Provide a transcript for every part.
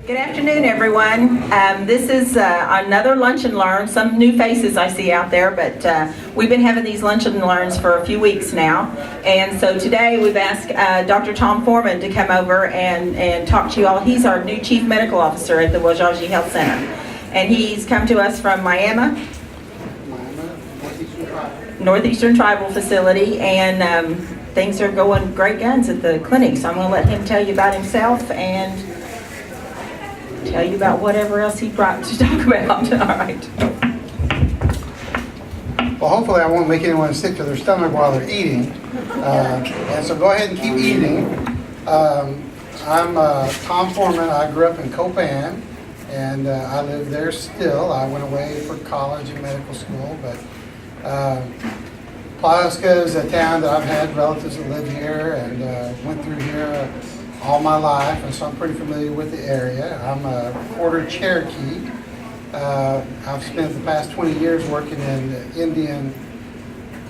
Good afternoon, everyone. This is another Lunch and Learn. Some new faces I see out there, but we've been having these Lunch and Learns for a few weeks now. And so today we've asked Dr. Tom Foreman to come over and talk to you all. He's our new Chief Medical Officer at the Wah-Zha-Zhi Health Center. And he's come to us from Miami, Northeastern Tribal Facility, and things are going great guns at the clinic. So I'm going to let him tell you about himself and tell you about whatever else he brought to talk about. All right. Well, hopefully I won't make anyone sick to their stomach while they're eating. And so go ahead and keep eating. I'm Tom Foreman. I grew up in Copan, and I live there still. I went away for college and medical school, but Pulaski is a town that I've had relatives that live here and went through here all my life, and so I'm pretty familiar with the area. I'm a quarter Cherokee. I've spent the past 20 years working in Indian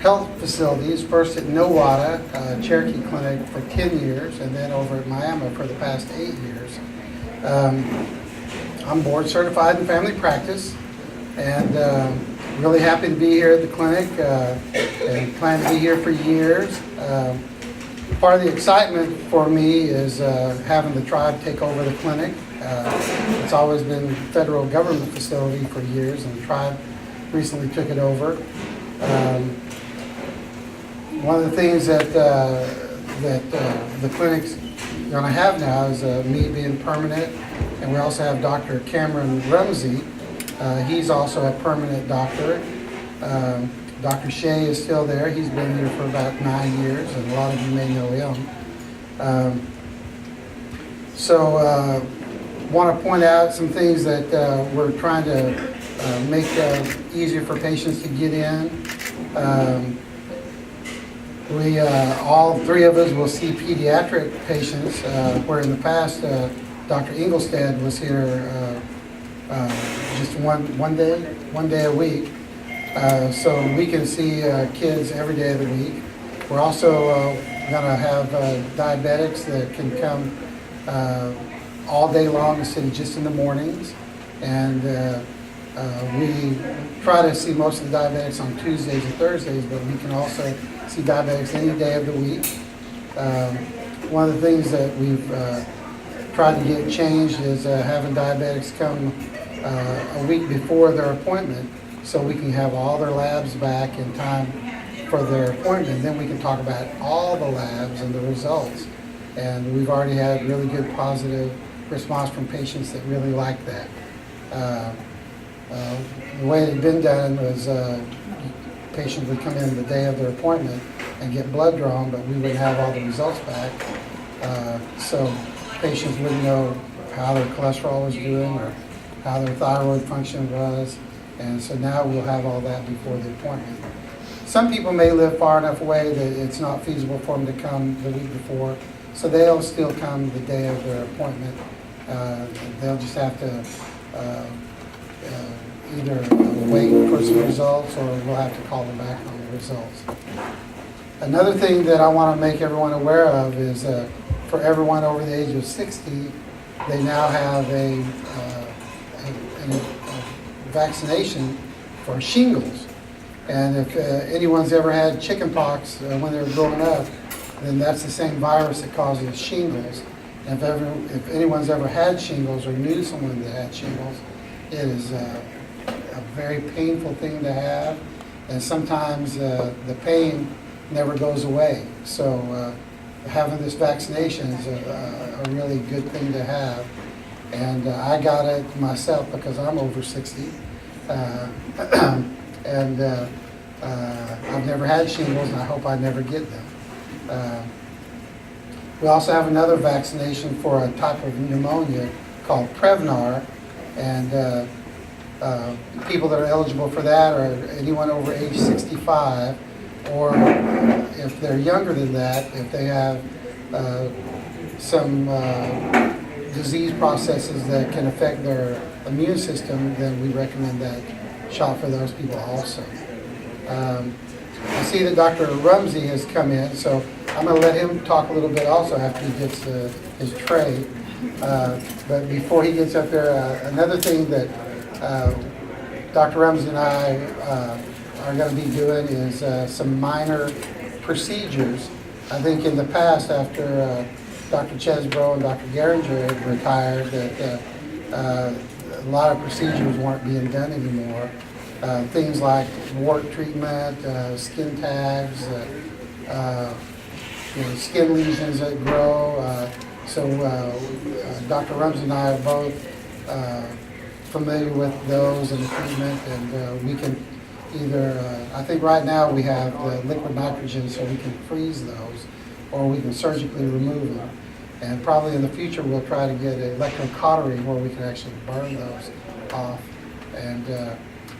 health facilities, first at Nowata, Cherokee Clinic for 10 years, and then over at Miami for the past 8 years. I'm board certified in family practice, and really happy to be here at the clinic and plan to be here for years. Part of the excitement for me is having the tribe take over the clinic. It's always been a federal government facility for years, and the tribe recently took it over. One of the things that the clinic's going to have now is me being permanent, and we also have Dr. Cameron Rumsey. He's also a permanent doctor. Dr. Shea is still there. He's been here for about 9 years, and a lot of you may know him. Want to point out some things that we're trying to make easier for patients to get in. All three of us will see pediatric patients, where in the past Dr. Engelstad was here just one day a week. So we can see kids every day of the week. We're also going to have diabetics that can come all day long instead of just in the mornings. And we try to see most of the diabetics on Tuesdays and Thursdays, but we can also see diabetics any day of the week. One of the things that we've tried to get changed is having diabetics come a week before their appointment, so we can have all their labs back in time for their appointment. Then we can talk about all the labs and the results. And we've already had really good positive response from patients that really like that. The way it had been done was patients would come in the day of their appointment and get blood drawn, but we would have all the results back. So patients wouldn't know how their cholesterol was doing or how their thyroid function was. And so now we'll have all that before the appointment. Some people may live far enough away that it's not feasible for them to come the week before, so they'll still come the day of their appointment. They'll just have to either wait for some results, or we'll have to call them back on the results. Another thing that I want to make everyone aware of is for everyone over the age of 60, they now have a vaccination for shingles. And if anyone's ever had chickenpox when they were growing up, then that's the same virus that causes shingles. And if anyone's ever had shingles or knew someone that had shingles, it is a very painful thing to have, and sometimes the pain never goes away. So having this vaccination is a really good thing to have. And I got it myself because I'm over 60. And I've never had shingles, and I hope I never get them. We also have another vaccination for a type of pneumonia called Prevnar, and people that are eligible for that are anyone over age 65, or if they're younger than that, if they have some disease processes that can affect their immune system, then we recommend that shot for those people also. I see that Dr. Rumsey has come in, so I'm going to let him talk a little bit also after he gets his tray. But before he gets up there, another thing that Dr. Rumsey and I are going to be doing is some minor procedures. I think in the past, after Dr. Chesbro and Dr. Geringer had retired, that a lot of procedures weren't being done anymore. Things like wart treatment, skin tags, skin lesions that grow. So Dr. Rumsey and I are both familiar with those and the treatment, and we can either, I think right now we have the liquid nitrogen, so we can freeze those, or we can surgically remove them. And probably in the future we'll try to get electrocautery where we can actually burn those off. And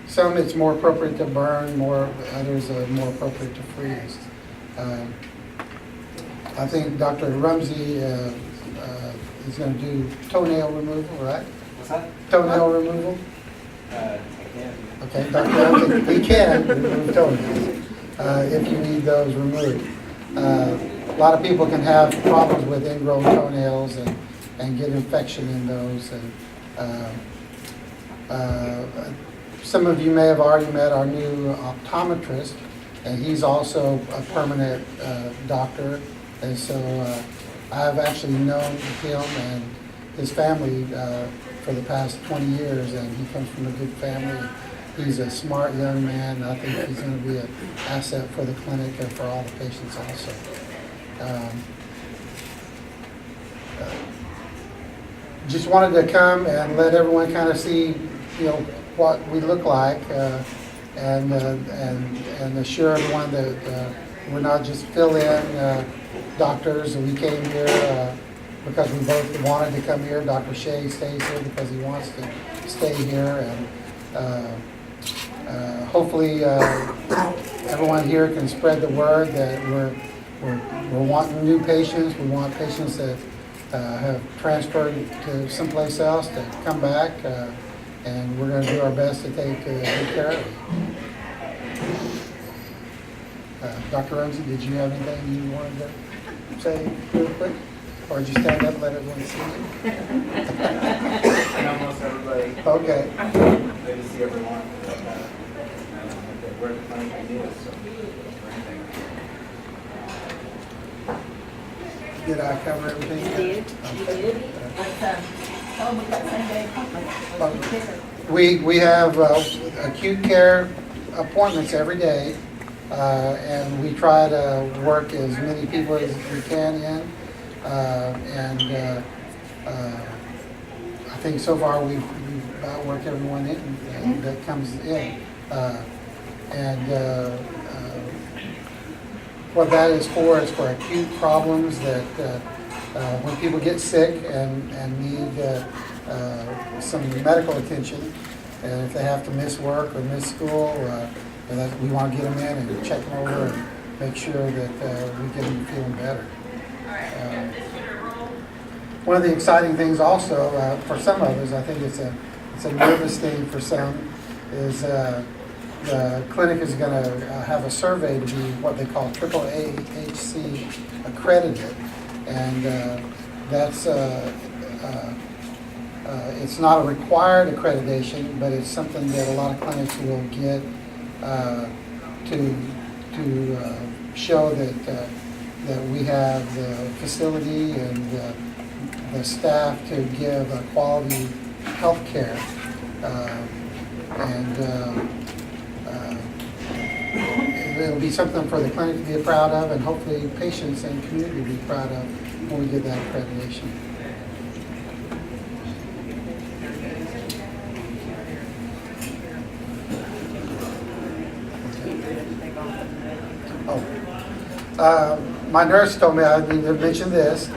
some it's more appropriate to burn, others are more appropriate to freeze. I think Dr. Rumsey is going to do toenail removal, right? What's that? Toenail removal? I can. Okay, Dr. Rumsey, he can remove toenails if you need those removed. A lot of people can have problems with ingrown toenails and get infection in those. And some of you may have already met our new optometrist, and he's also a permanent doctor. And so I've actually known him and his family for the past 20 years, and he comes from a good family. He's a smart young man. I think he's going to be an asset for the clinic and for all the patients also. Just wanted to come and let everyone kind of see, what we look like, and assure everyone that we're not just fill-in doctors. We came here because we both wanted to come here. Dr. Shea stays here because he wants to stay here, and hopefully everyone here can spread the word that we're wanting new patients. We want patients that have transferred to someplace else to come back, and we're going to do our best to take good care of them. Dr. Ramsey, did you have anything you wanted to say real quick? Or just stand up and let everyone see you? And almost everybody. Okay. Good to see everyone. We're at the clinic we need us, so anything. Did I cover everything? You did. You did. Tell them we got same-day appointments. We have acute care appointments every day, and we try to work as many people as we can in. I think so far we've about worked everyone in that comes in. What that is for acute problems that when people get sick and need some medical attention, and if they have to miss work or miss school, we want to get them in and check them over and make sure that we get them feeling better. One of the exciting things also for some of us, I think it's a nervous thing for some, is the clinic is going to have a survey to be what they call AAHC accredited, and that's it's not a required accreditation, but it's something that a lot of clinics will get to show that we have the facility and the staff to give a quality health care, it'll be something for the clinic to be proud of, and hopefully patients and community to be proud of when we get that accreditation. My nurse told me I need to mention this.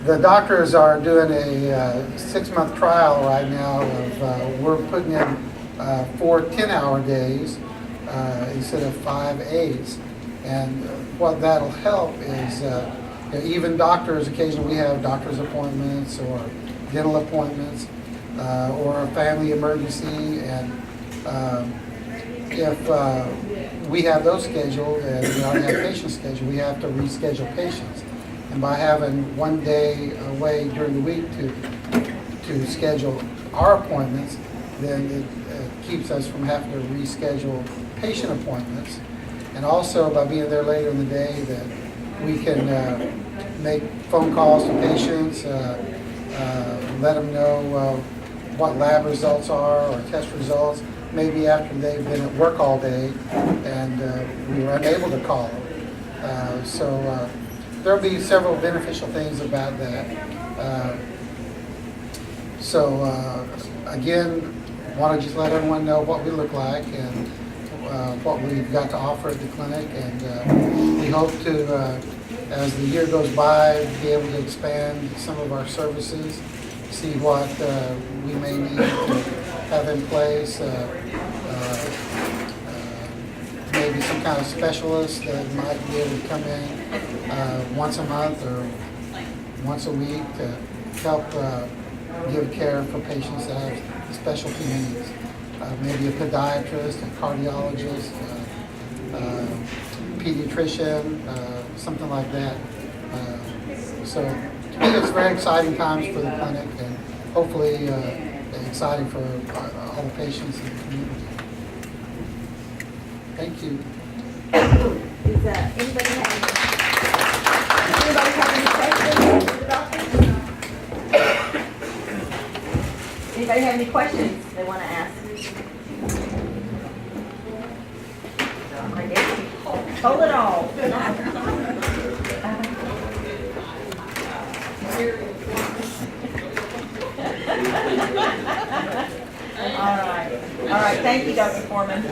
The doctors are doing a 6-month trial right now of we're putting in 4 10-hour days instead of 5 8s. And what that'll help is even doctors, occasionally we have doctor's appointments or dental appointments or a family emergency, and if we have those scheduled and we already have patients scheduled, we have to reschedule patients. And by having one day away during the week to schedule our appointments, then it keeps us from having to reschedule patient appointments. And also by being there later in the day, that we can make phone calls to patients, let them know what lab results are or test results, maybe after they've been at work all day and we were unable to call them. So there'll be several beneficial things about that. Again, want to just let everyone know what we look like and what we've got to offer at the clinic, and we hope to, as the year goes by, be able to expand some of our services, see what we may need to have in place, maybe some kind of specialist that might be able to come in once a month or once a week to help give care for patients that have specialty needs. Maybe a podiatrist, a cardiologist, pediatrician, something like that. So to me, it's very exciting times for the clinic, and hopefully exciting for all the patients in the community. Thank you. Is anybody have any questions for the doctor? Anybody have any questions they want to ask? I guess you hold it all. All right. Thank you, Dr. Foreman.